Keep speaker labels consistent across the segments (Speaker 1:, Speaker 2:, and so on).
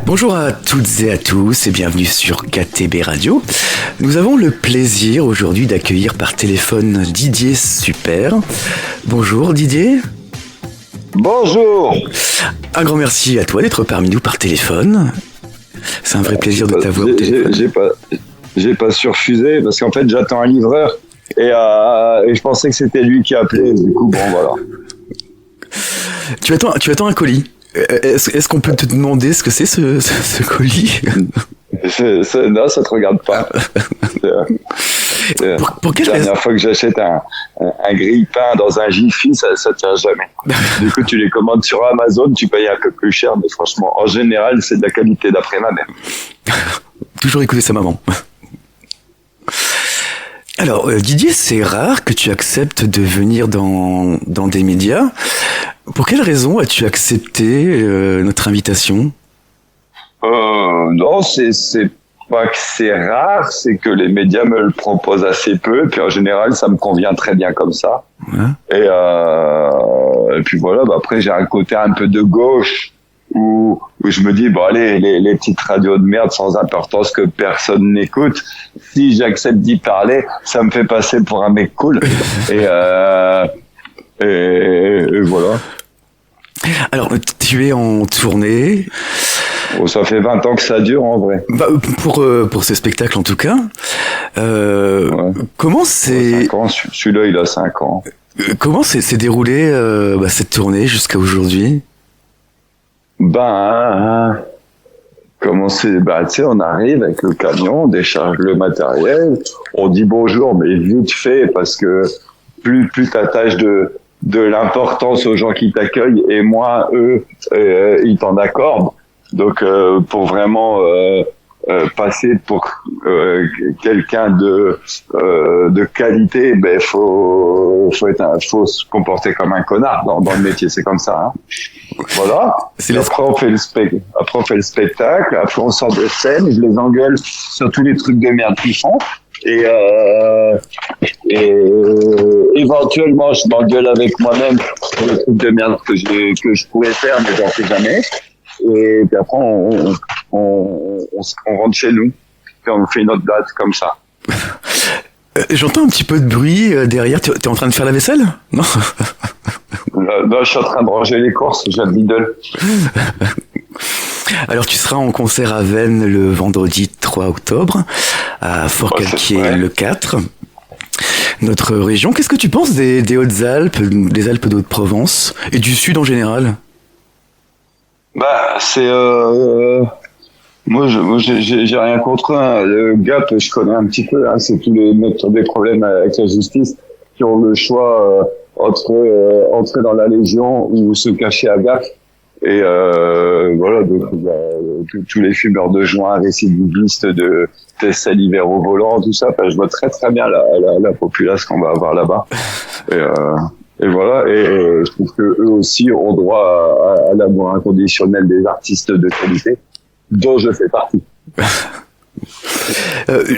Speaker 1: Bonjour à toutes et à tous et bienvenue sur KTB Radio. Nous avons le plaisir aujourd'hui d'accueillir par téléphone Didier Super. Bonjour Didier.
Speaker 2: Bonjour.
Speaker 1: Un grand merci à toi d'être parmi nous par téléphone. C'est un vrai plaisir de t'avoir au téléphone.
Speaker 2: J'ai pas surfusé parce qu'en fait j'attends un livreur et je pensais que c'était lui qui appelait. Du coup bon voilà.
Speaker 1: Tu attends un colis. Est-ce qu'on peut te demander ce que c'est ce colis?
Speaker 2: Non, ça te regarde pas.
Speaker 1: Pour quelle
Speaker 2: La dernière fois que j'achète un grille-pain dans un Jiffy, ça tient jamais. Du coup, tu les commandes sur Amazon, tu payes un peu plus cher, mais franchement, en général, c'est de la qualité d'après ma mère.
Speaker 1: Toujours écouter sa maman. Alors, Didier, c'est rare que tu acceptes de venir dans des médias. Pour quelle raison as-tu accepté notre invitation ?
Speaker 2: Non, c'est pas que c'est rare, c'est que les médias me le proposent assez peu, puis en général, ça me convient très bien comme ça. Ouais. Et puis voilà, après, j'ai un côté un peu de gauche, où je me dis, bon allez, les petites radios de merde sans importance que personne n'écoute, si j'accepte d'y parler, ça me fait passer pour un mec cool. Et voilà.
Speaker 1: Alors, tu es en tournée.
Speaker 2: Oh, ça fait 20 ans que ça dure en vrai.
Speaker 1: Bah, pour ce spectacle en tout cas. Ouais. Comment c'est...
Speaker 2: 5 ans, celui-là il a 5 ans.
Speaker 1: Comment s'est déroulée cette tournée jusqu'à aujourd'hui ?
Speaker 2: Comment c'est, tu sais, on arrive avec le camion, on décharge le matériel, on dit bonjour, mais vite fait, parce que plus t'attaches de l'importance aux gens qui t'accueillent, et moins eux, ils t'en accordent. Donc, pour vraiment passer pour quelqu'un de qualité, faut se comporter comme un connard dans le métier, c'est comme ça. Hein. Voilà. Après on fait le spectacle, après on sort de scène, je les engueule sur tous les trucs de merde qu'ils font. Et éventuellement je m'engueule avec moi-même sur les trucs de merde que je pourrais faire, mais j'en fais jamais. Et puis après on rentre chez nous, puis on fait une autre date comme ça.
Speaker 1: J'entends un petit peu de bruit derrière. T'es en train de faire la vaisselle ? Non.
Speaker 2: Là, je suis en train de ranger les courses, j'ai le Lidl.
Speaker 1: Alors, tu seras en concert à Vennes le vendredi 3 octobre, à Forcalquier le 4. Notre région, qu'est-ce que tu penses des Hautes-Alpes, des Alpes d'Haute-Provence et du Sud en général ?
Speaker 2: C'est... Moi, j'ai rien contre eux. Hein. Le Gap, je connais un petit peu. Hein. C'est tous les mecs qui ont des problèmes avec la justice qui ont le choix entre entrer dans la Légion ou se cacher à Gap. Et voilà, donc tous les fumeurs de joint, récidivistes, de tests salivaires au volant, tout ça. Je vois très très bien la populace qu'on va avoir là-bas. Et voilà, et je trouve que eux aussi ont droit à l'amour inconditionnel des artistes de qualité, dont je fais partie.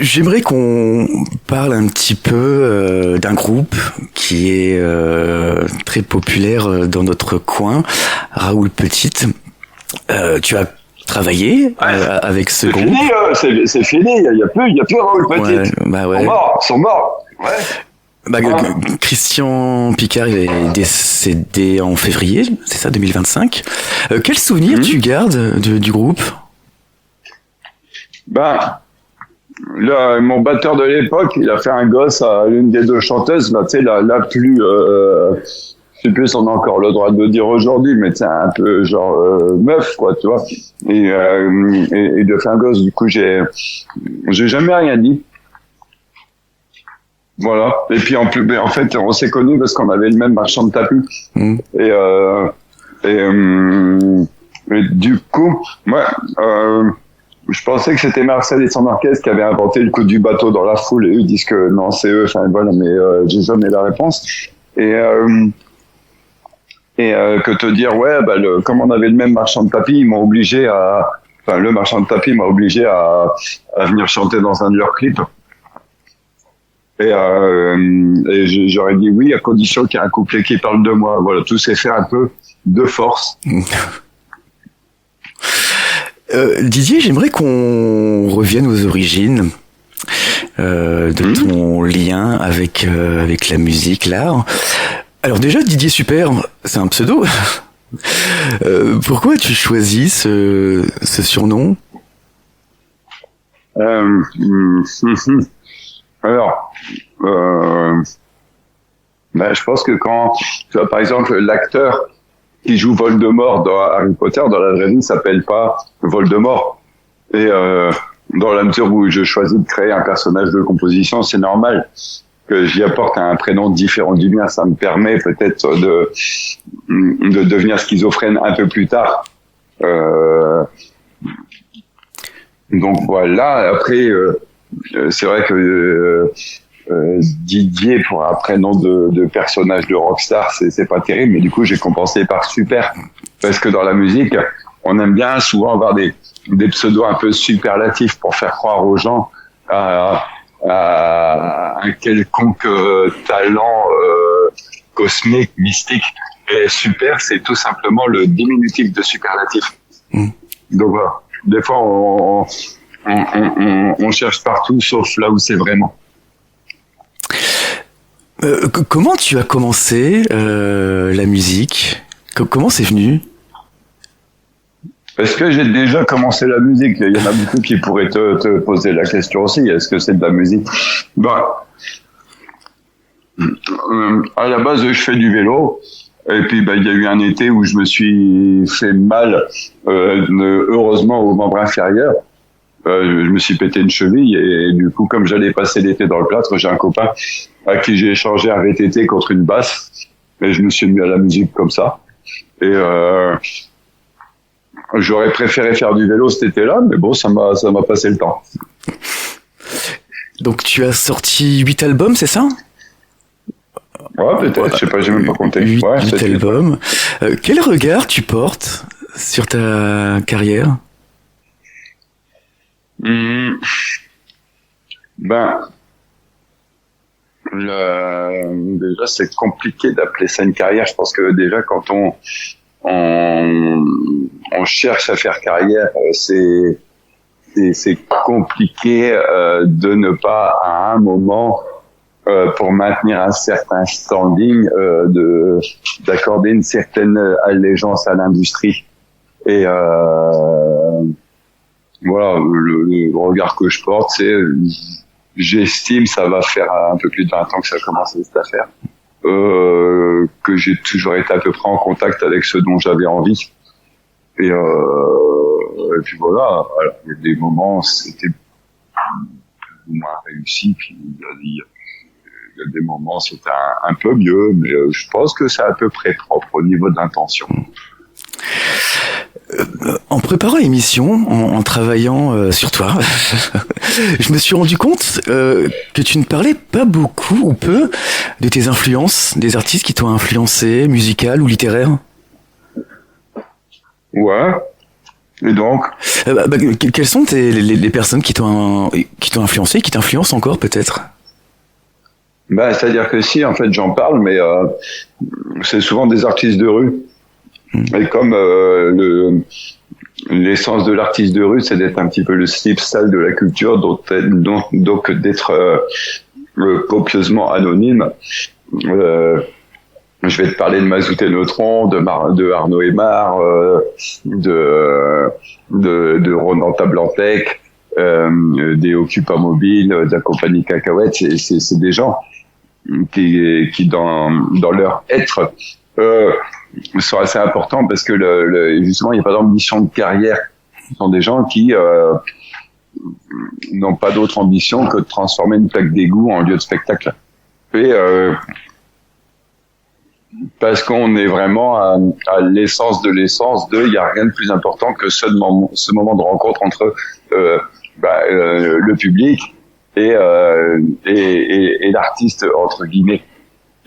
Speaker 1: J'aimerais qu'on parle un petit peu d'un groupe qui est très populaire dans notre coin, Raoul Petite. Tu as travaillé avec ce groupe.
Speaker 2: C'est fini, il y a plus Raoul Petite. Ouais. Ils sont morts. Ouais.
Speaker 1: Christian Picard il est décédé en février, c'est ça, 2025. Quel souvenir tu gardes du groupe ?
Speaker 2: Là, mon batteur de l'époque, il a fait un gosse à l'une des deux chanteuses, tu sais, la plus, je sais plus si on a encore le droit de le dire aujourd'hui, mais c'est un peu genre meuf, quoi, tu vois. Et il a fait un gosse, du coup, j'ai jamais rien dit. Voilà. Et puis en fait, on s'est connus parce qu'on avait le même marchand de tapis. Et du coup, moi, je pensais que c'était Marcel et son orchestre qui avaient inventé le coup du bateau dans la foule, et eux disent que non, c'est eux. Enfin voilà, mais j'ai jamais la réponse. Et que te dire, comme on avait le même marchand de tapis, le marchand de tapis m'a obligé à venir chanter dans un de leurs clips. Et j'aurais dit oui, à condition qu'il y ait un couplet qui parle de moi. Voilà, tout s'est fait un peu de force.
Speaker 1: Didier, j'aimerais qu'on revienne aux origines de ton lien avec la musique, l'art. Alors déjà, Didier Super, c'est un pseudo. Pourquoi tu choisis ce surnom?
Speaker 2: Alors, je pense que quand, tu vois, par exemple, l'acteur qui joue Voldemort dans Harry Potter, dans la vraie vie, s'appelle pas Voldemort. Et dans la mesure où je choisis de créer un personnage de composition, c'est normal que j'y apporte un prénom différent du mien. Ça me permet peut-être de devenir schizophrène un peu plus tard. Donc voilà. Après, c'est vrai que Didier pour un prénom de personnage de rockstar, c'est pas terrible, mais du coup j'ai compensé par Super, parce que dans la musique on aime bien souvent avoir des pseudos un peu superlatifs pour faire croire aux gens à un quelconque talent cosmique, mystique. Et Super, c'est tout simplement le diminutif de superlatif. Donc voilà, des fois on cherche partout sauf là où c'est vraiment.
Speaker 1: Comment tu as commencé la musique? Comment c'est venu?
Speaker 2: Est-ce que j'ai déjà commencé la musique? Il y en a beaucoup qui pourraient te poser la question aussi. Est-ce que c'est de la musique? À la base, je fais du vélo. Et puis, il y a eu un été où je me suis fait mal, heureusement, au membre inférieur. Je me suis pété une cheville et du coup, comme j'allais passer l'été dans le plâtre, j'ai un copain à qui j'ai échangé un VTT contre une basse et je me suis mis à la musique comme ça. Et j'aurais préféré faire du vélo cet été-là, mais bon, ça m'a passé le temps.
Speaker 1: Donc tu as sorti 8 albums, c'est ça?
Speaker 2: Ouais, peut-être, je sais pas, j'ai même pas compté.
Speaker 1: 8 albums. Quel regard tu portes sur ta carrière?
Speaker 2: Déjà, c'est compliqué d'appeler ça une carrière. Je pense que déjà, quand on cherche à faire carrière, c'est compliqué de ne pas, à un moment, pour maintenir un certain standing, d'accorder une certaine allégeance à l'industrie. Et voilà, le regard que je porte, c'est j'estime, ça va faire un peu plus de 20 ans que ça a commencé cette affaire, que j'ai toujours été à peu près en contact avec ce dont j'avais envie. Et puis voilà, alors, il y a des moments, c'était plus ou moins réussi, puis il y a des moments, c'était un peu mieux, mais je pense que c'est à peu près propre au niveau de l'intention.
Speaker 1: En préparant l'émission, en travaillant sur toi, je me suis rendu compte que tu ne parlais pas beaucoup ou peu de tes influences, des artistes qui t'ont influencé, musicales ou littéraires.
Speaker 2: Ouais. Et donc
Speaker 1: quelles sont les personnes qui t'ont influencé, qui t'influencent encore peut-être?
Speaker 2: C'est-à-dire que si, en fait, j'en parle, mais c'est souvent des artistes de rue. Et comme l'essence de l'artiste de rue, c'est d'être un petit peu le slip sale de la culture, donc d'être copieusement anonyme. Je vais te parler de Mazout et Neutron, de Arnaud Aymar, de Ronan Tablantec, des Occupa Mobile, de la compagnie Cacahuète. C'est des gens qui dans leur être sont assez importants parce que justement il n'y a pas d'ambition de carrière. Ce sont des gens qui n'ont pas d'autre ambition que de transformer une plaque d'égout en lieu de spectacle. Et parce qu'on est vraiment à l'essence de il n'y a rien de plus important que ce moment de rencontre entre le public et l'artiste entre guillemets.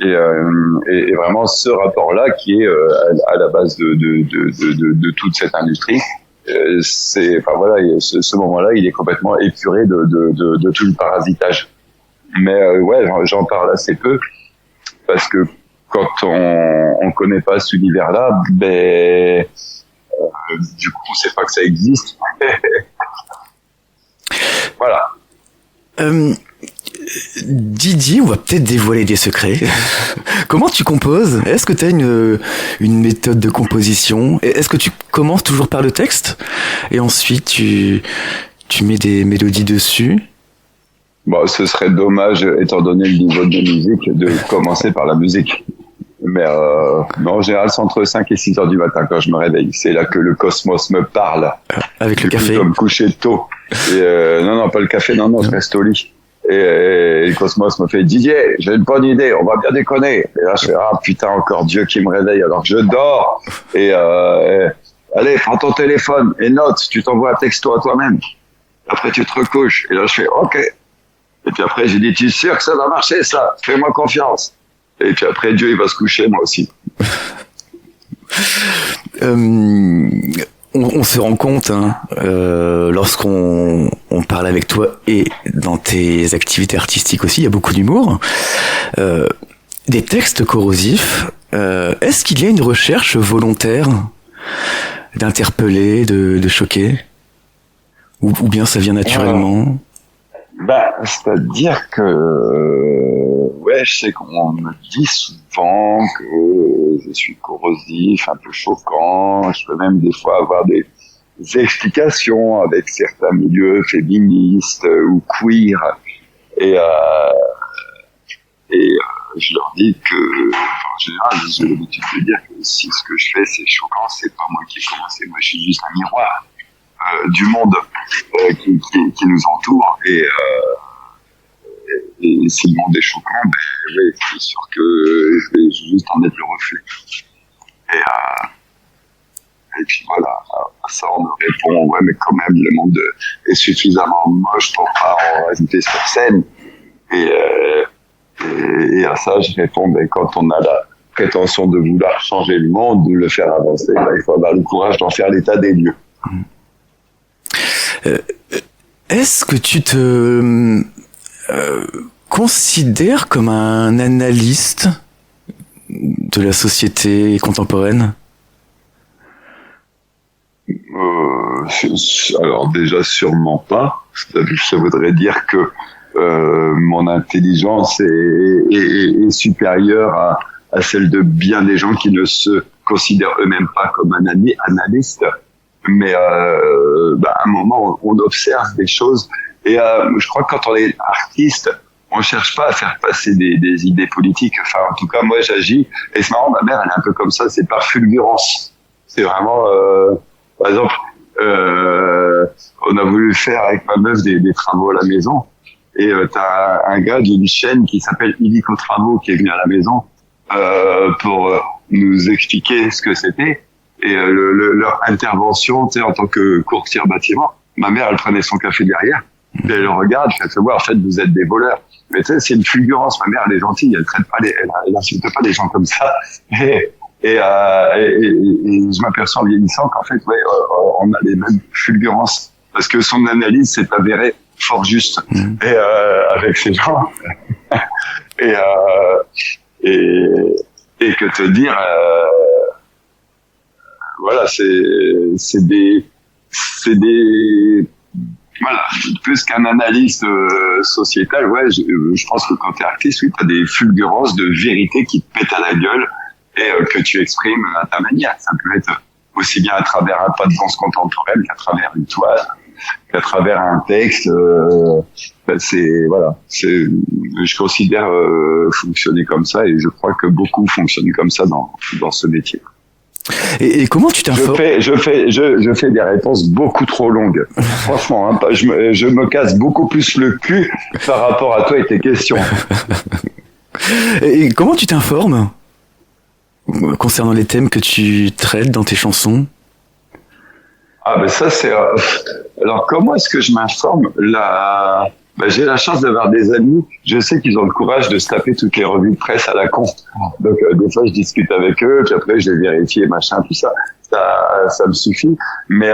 Speaker 2: Et vraiment ce rapport-là qui est à la base de toute cette industrie. Ce moment-là, il est complètement épuré de tout le parasitage. Mais ouais, j'en parle assez peu parce que quand on connaît pas cet univers-là, du coup, on sait pas que ça existe. Voilà.
Speaker 1: Didier, on va peut-être dévoiler des secrets. Comment tu composes? Est-ce que tu as une méthode de composition? Est-ce que tu commences toujours par le texte et ensuite tu mets des mélodies dessus?
Speaker 2: Bon, ce serait dommage, étant donné le niveau de la musique, de commencer par la musique. Mais non, en général, c'est entre 5 et 6 heures du matin quand je me réveille. C'est là que le cosmos me parle.
Speaker 1: Avec le café?
Speaker 2: Comme coucher tôt. Et, non, pas le café, non, je reste au lit. Et le cosmos me fait « Didier, j'ai une bonne idée, on va bien déconner ». Et là, je fais « Ah putain, encore Dieu qui me réveille alors que je dors ». Et allez, prends ton téléphone et note, tu t'envoies un texto à toi-même. Après, tu te recouches. Et là, je fais « Ok ». Et puis après, j'ai dit « Tu es sûr que ça va marcher, ça? Fais-moi confiance ». Et puis après, Dieu, il va se coucher, moi aussi.
Speaker 1: On se rend compte, lorsqu'on parle avec toi et dans tes activités artistiques aussi, il y a beaucoup d'humour. Des textes corrosifs, est-ce qu'il y a une recherche volontaire d'interpeller, de choquer? Ou bien ça vient naturellement?
Speaker 2: C'est-à-dire que, ouais, je sais qu'on me dit souvent que je suis corrosif, un peu choquant. Je peux même des fois avoir des explications avec certains milieux féministes ou queer. Et je leur dis que, en général, j'ai l'habitude de dire que si ce que je fais c'est choquant, c'est pas moi qui ai commencé. Moi, je suis juste un miroir du monde qui nous entoure. Et si le monde est choquant, oui, c'est sûr que je vais juste en être le reflet. Et puis voilà, à ça on me répond, ouais, mais quand même, le monde est suffisamment moche pour pas en rajouter sur scène. Et à ça, je réponds, quand on a la prétention de vouloir changer le monde, de le faire avancer, il faut avoir le courage d'en faire l'état des lieux.
Speaker 1: Est-ce que tu te considères comme un analyste de la société contemporaine?
Speaker 2: Alors déjà sûrement pas. Ça voudrait dire que mon intelligence est supérieure à celle de bien des gens qui ne se considèrent eux-mêmes pas comme analystes. Mais à un moment, on observe des choses. Et je crois que quand on est artiste, on cherche pas à faire passer des idées politiques. Enfin, en tout cas, moi, j'agis. Et c'est marrant, ma mère, elle est un peu comme ça. C'est par fulgurance. C'est vraiment... par exemple, on a voulu faire avec ma meuf des travaux à la maison. Et t'as un gars d'une chaîne qui s'appelle Illico Travaux qui est venu à la maison pour nous expliquer ce que c'était. Et leur intervention, tu sais, en tant que courtier bâtiment, ma mère, elle prenait son café derrière, et elle le regarde, elle fait voir, en fait, vous êtes des voleurs. Mais tu sais, c'est une fulgurance. Ma mère, elle est gentille, elle traite pas elle insulte pas les gens comme ça. Et je m'aperçois en vieillissant qu'en fait, ouais, on a les mêmes fulgurances. Parce que son analyse s'est avérée fort juste. Et avec ces gens. et que te dire, voilà, c'est des voilà, plus qu'un analyste sociétal, ouais, je pense que quand t'es artiste, oui, t'as des fulgurances de vérité qui te pètent à la gueule et que tu exprimes à ta manière. Ça peut être aussi bien à travers un pas de danse contemporaine qu'à travers une toile, qu'à travers un texte. Je considère fonctionner comme ça et je crois que beaucoup fonctionnent comme ça dans ce métier.
Speaker 1: Et comment tu t'informes?
Speaker 2: Je fais des réponses beaucoup trop longues. Franchement, je me casse beaucoup plus le cul par rapport à toi et tes questions.
Speaker 1: Et comment tu t'informes concernant les thèmes que tu traites dans tes chansons?
Speaker 2: Ah ben ça c'est... Alors comment est-ce que je m'informe? J'ai la chance d'avoir des amis, je sais qu'ils ont le courage de se taper toutes les revues de presse à la con. Donc des fois je discute avec eux, puis après je les vérifie, machin, tout ça. Ça me suffit. Mais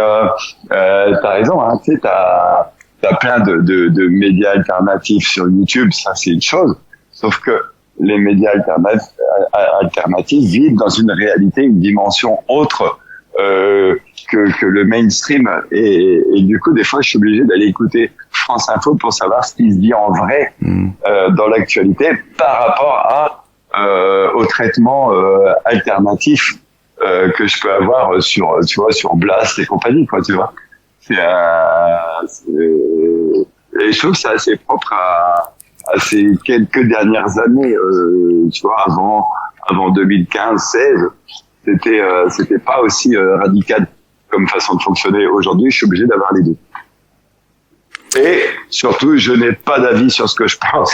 Speaker 2: t'as raison, hein, tu sais, t'as plein de médias alternatifs sur YouTube, ça c'est une chose. Sauf que les médias alternatifs vivent dans une réalité, une dimension autre que le mainstream. Et du coup, des fois, je suis obligé d'aller écouter France Info pour savoir ce qui se dit en vrai dans l'actualité par rapport au traitement alternatif que je peux avoir sur Blast et compagnie, quoi, tu vois. Et je trouve que c'est assez propre à ces quelques dernières années, tu vois, avant 2015-16, c'était pas aussi radical comme façon de fonctionner. Aujourd'hui, je suis obligé d'avoir les deux. Et surtout, je n'ai pas d'avis sur ce que je pense.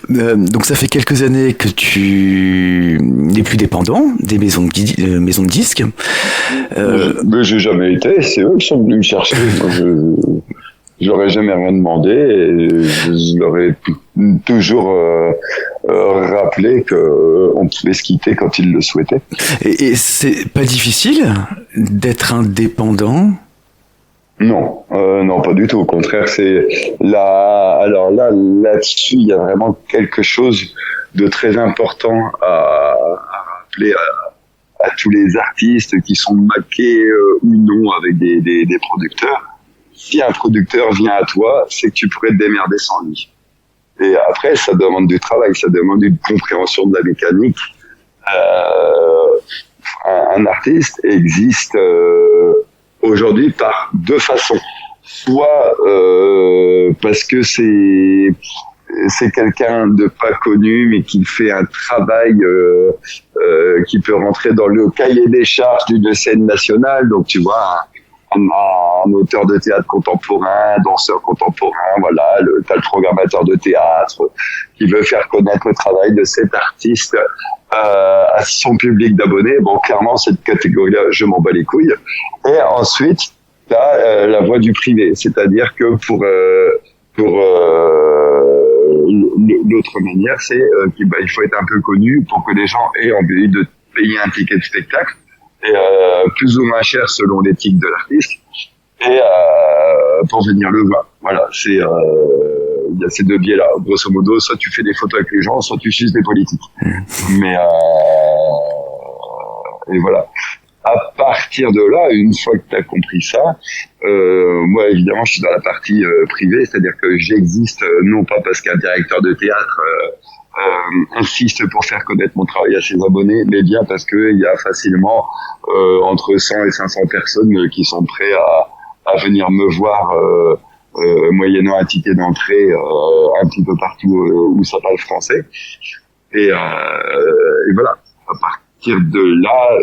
Speaker 1: Donc ça fait quelques années que tu n'es plus dépendant des maisons de disques.
Speaker 2: Mais j'ai jamais été. C'est eux qui sont venus me chercher. Moi, je leur ai jamais rien demandé et je leur ai toujours rappelé que on pouvait se quitter quand ils le souhaitaient.
Speaker 1: Et c'est pas difficile d'être indépendant?
Speaker 2: Non, non, pas du tout. Au contraire, c'est là-dessus, il y a vraiment quelque chose de très important à rappeler à tous les artistes qui sont maqués ou non avec des producteurs. Si un producteur vient à toi, c'est que tu pourrais te démerder sans lui. Et après, ça demande du travail, ça demande une compréhension de la mécanique. Un artiste existe aujourd'hui par deux façons. Soit parce que c'est quelqu'un de pas connu mais qui fait un travail qui peut rentrer dans le cahier des charges d'une scène nationale. Donc tu vois, un auteur de théâtre contemporain, danseur contemporain, voilà, t'as le programmateur de théâtre qui veut faire connaître le travail de cet artiste à son public d'abonnés. Bon, clairement, cette catégorie-là, je m'en bats les couilles. Et ensuite, t'as la voie du privé, c'est-à-dire que pour l'autre manière, c'est qu'il faut être un peu connu pour que les gens aient envie de payer un ticket de spectacle, et plus ou moins cher selon l'éthique de l'artiste, et pour venir le voir. Voilà, c'est il y a ces deux biais-là. Grosso modo, soit tu fais des photos avec les gens, soit tu suces des politiques. Mais et voilà. À partir de là, une fois que tu as compris ça, moi évidemment je suis dans la partie privée, c'est-à-dire que j'existe non pas parce qu'un directeur de théâtre insiste pour faire connaître mon travail à ses abonnés, mais bien parce que il y a facilement entre 100 et 500 personnes qui sont prêts à venir me voir moyennant un ticket d'entrée un petit peu partout où ça parle français. Et voilà, à partir de là,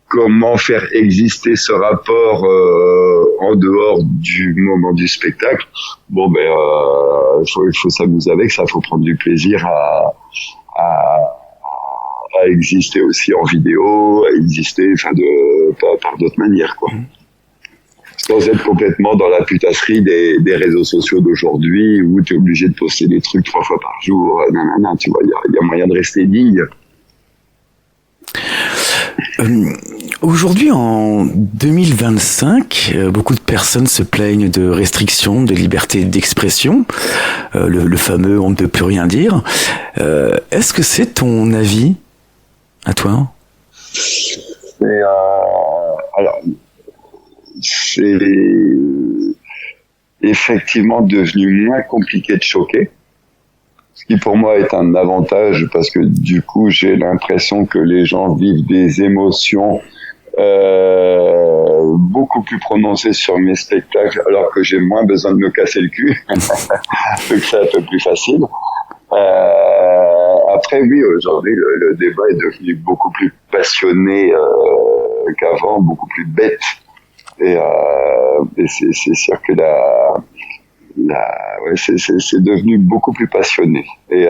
Speaker 2: comment faire exister ce rapport en dehors du moment du spectacle? Bon, il faut s'amuser avec ça, il faut prendre du plaisir à exister aussi en vidéo, à exister, par d'autres manières, quoi. Sans être complètement dans la putasserie des réseaux sociaux d'aujourd'hui où tu es obligé de poster des trucs 3 fois par jour, tu vois, il y a moyen de rester digne.
Speaker 1: Aujourd'hui, en 2025, beaucoup de personnes se plaignent de restrictions de liberté d'expression, le fameux « on ne peut plus rien dire ». Est-ce que c'est ton avis, à toi?
Speaker 2: C'est effectivement devenu moins compliqué de choquer. Ce qui pour moi est un avantage parce que du coup j'ai l'impression que les gens vivent des émotions beaucoup plus prononcées sur mes spectacles alors que j'ai moins besoin de me casser le cul, donc c'est un peu plus facile. Après oui, aujourd'hui le débat est devenu beaucoup plus passionné qu'avant, beaucoup plus bête, et c'est sûr que c'est devenu beaucoup plus passionné. Et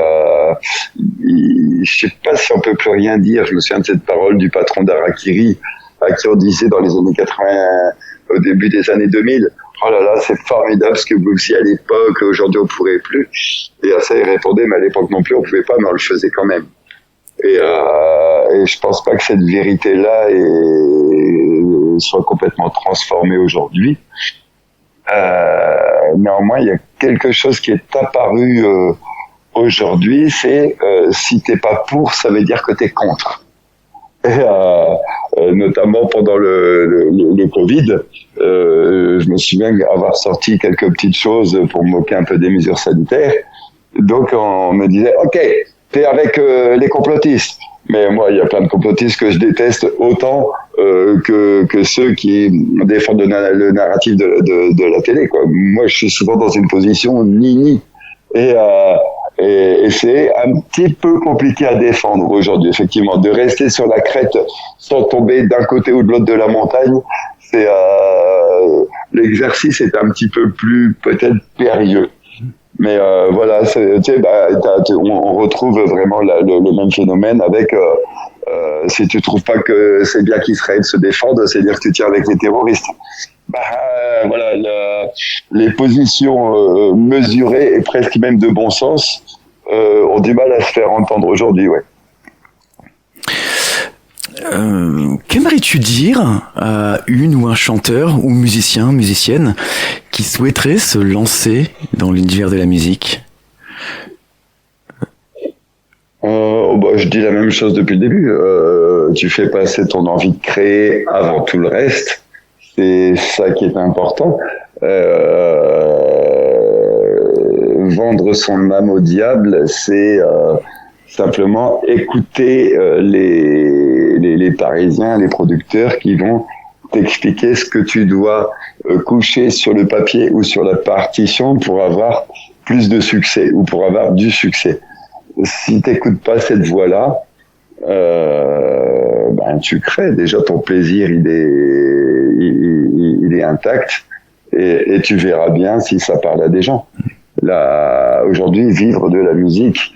Speaker 2: je sais pas si on peut plus rien dire. Je me souviens de cette parole du patron d'Harakiri à qui on disait dans les années 80, au début des années 2000, oh là là, c'est formidable ce que vous faisiez à l'époque, aujourd'hui on pourrait plus. Et à ça il répondait, mais à l'époque non plus on pouvait pas, mais on le faisait quand même. Et je pense pas que cette vérité-là soit complètement transformée aujourd'hui. Néanmoins, il y a quelque chose qui est apparu aujourd'hui, c'est si t'es pas pour, ça veut dire que t'es contre. Et notamment pendant le Covid, je me souviens avoir sorti quelques petites choses pour me moquer un peu des mesures sanitaires. Donc on me disait, ok, t'es avec les complotistes. Mais moi, il y a plein de complotistes que je déteste autant que ceux qui défendent le narratif de la télé, quoi. Moi, je suis souvent dans une position ni-ni. Et c'est un petit peu compliqué à défendre aujourd'hui, effectivement. De rester sur la crête sans tomber d'un côté ou de l'autre de la montagne, c'est l'exercice est un petit peu plus peut-être périlleux. Mais voilà, tu sais, on retrouve vraiment le même phénomène avec si tu trouves pas que c'est bien qu'Israël se défende, c'est dire que tu tiens avec les terroristes. Voilà, les positions mesurées et presque même de bon sens ont du mal à se faire entendre aujourd'hui, ouais.
Speaker 1: Qu'aimerais-tu dire à une ou un chanteur ou musicienne qui souhaiterait se lancer dans l'univers de la musique?
Speaker 2: Je dis la même chose depuis le début. Tu fais passer ton envie de créer avant tout le reste. C'est ça qui est important. Vendre son âme au diable, c'est simplement écouter les Parisiens, les producteurs qui vont t'expliquer ce que tu dois coucher sur le papier ou sur la partition pour avoir plus de succès ou pour avoir du succès. Si t'écoutes pas cette voix-là, tu crées déjà ton plaisir, il est intact et tu verras bien si ça parle à des gens. Là, aujourd'hui, vivre de la musique,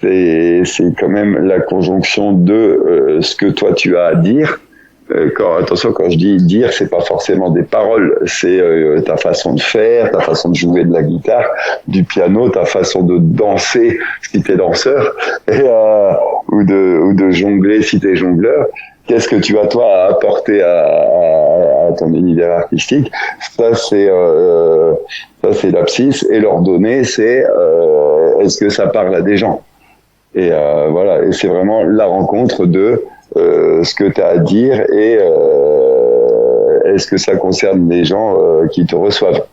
Speaker 2: c'est quand même la conjonction de ce que toi tu as à dire. Attention, quand je dis dire, c'est pas forcément des paroles, c'est ta façon de faire, ta façon de jouer de la guitare, du piano, ta façon de danser si t'es danseur, ou de jongler si t'es jongleur. Qu'est-ce que tu as toi à apporter à ton univers artistique? Ça c'est l'abscisse, et leur donner c'est est-ce que ça parle à des gens? Et voilà, et c'est vraiment la rencontre de ce que tu as à dire et est-ce que ça concerne les gens qui te reçoivent.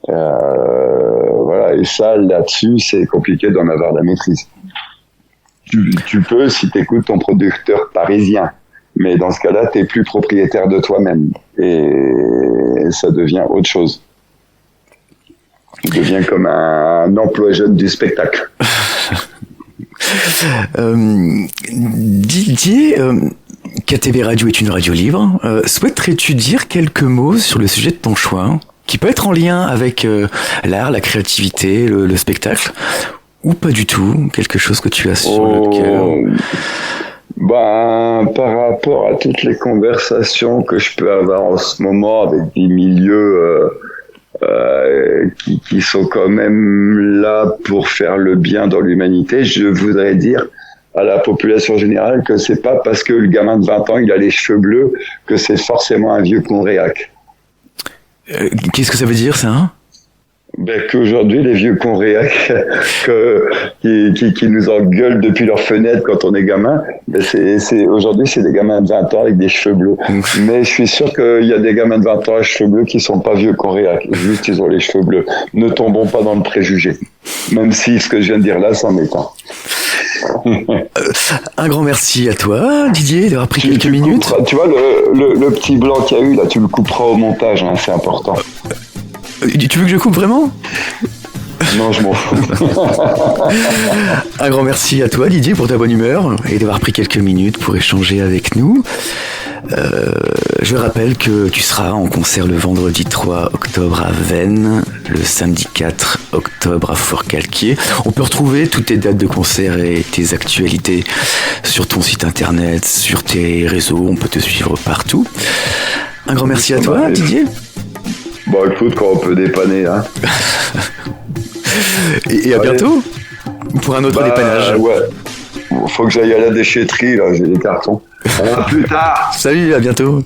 Speaker 2: Voilà, et ça, là-dessus, c'est compliqué d'en avoir la maîtrise. Tu peux si tu écoutes ton producteur parisien, mais dans ce cas-là, tu n'es plus propriétaire de toi-même et ça devient autre chose. Tu deviens comme un emploi jeune du spectacle.
Speaker 1: Didier, KTB Radio est une radio libre. Souhaiterais-tu dire quelques mots sur le sujet de ton choix, qui peut être en lien avec l'art, la créativité, le spectacle, ou pas du tout, quelque chose que tu as sur le cœur?
Speaker 2: Par rapport à toutes les conversations que je peux avoir en ce moment avec des milieux qui sont quand même là pour faire le bien dans l'humanité, je voudrais dire à la population générale que c'est pas parce que le gamin de 20 ans il a les cheveux bleus que c'est forcément un vieux con réac.
Speaker 1: Qu'est-ce que ça veut dire, ça, hein?
Speaker 2: Qu'aujourd'hui les vieux cons réacs qui nous engueulent depuis leur fenêtre quand on est gamin, aujourd'hui c'est des gamins de 20 ans avec des cheveux bleus. Mais je suis sûr qu'il y a des gamins de 20 ans avec cheveux bleus qui sont pas vieux cons réacs, juste ils ont les cheveux bleus. Ne tombons pas dans le préjugé, même si ce que je viens de dire là c'en est un.
Speaker 1: Un grand merci à toi, Didier, d'avoir pris quelques minutes.
Speaker 2: Tu vois le petit blanc qu'il y a eu là, tu le couperas au montage, hein, c'est important.
Speaker 1: Tu veux que je coupe vraiment?
Speaker 2: Non, je m'en fous.
Speaker 1: Un grand merci à toi, Didier, pour ta bonne humeur et d'avoir pris quelques minutes pour échanger avec nous. Je rappelle que tu seras en concert le vendredi 3 octobre à Veynes, le samedi 4 octobre à Forcalquier. On peut retrouver toutes tes dates de concert et tes actualités sur ton site internet, sur tes réseaux. On peut te suivre partout. Un grand merci à toi, Didier.
Speaker 2: Écoute, quand on peut dépanner, hein.
Speaker 1: Et à bientôt pour un autre dépannage.
Speaker 2: Ouais. Faut que j'aille à la déchetterie, là, j'ai des cartons. À plus tard.
Speaker 1: Salut, à bientôt.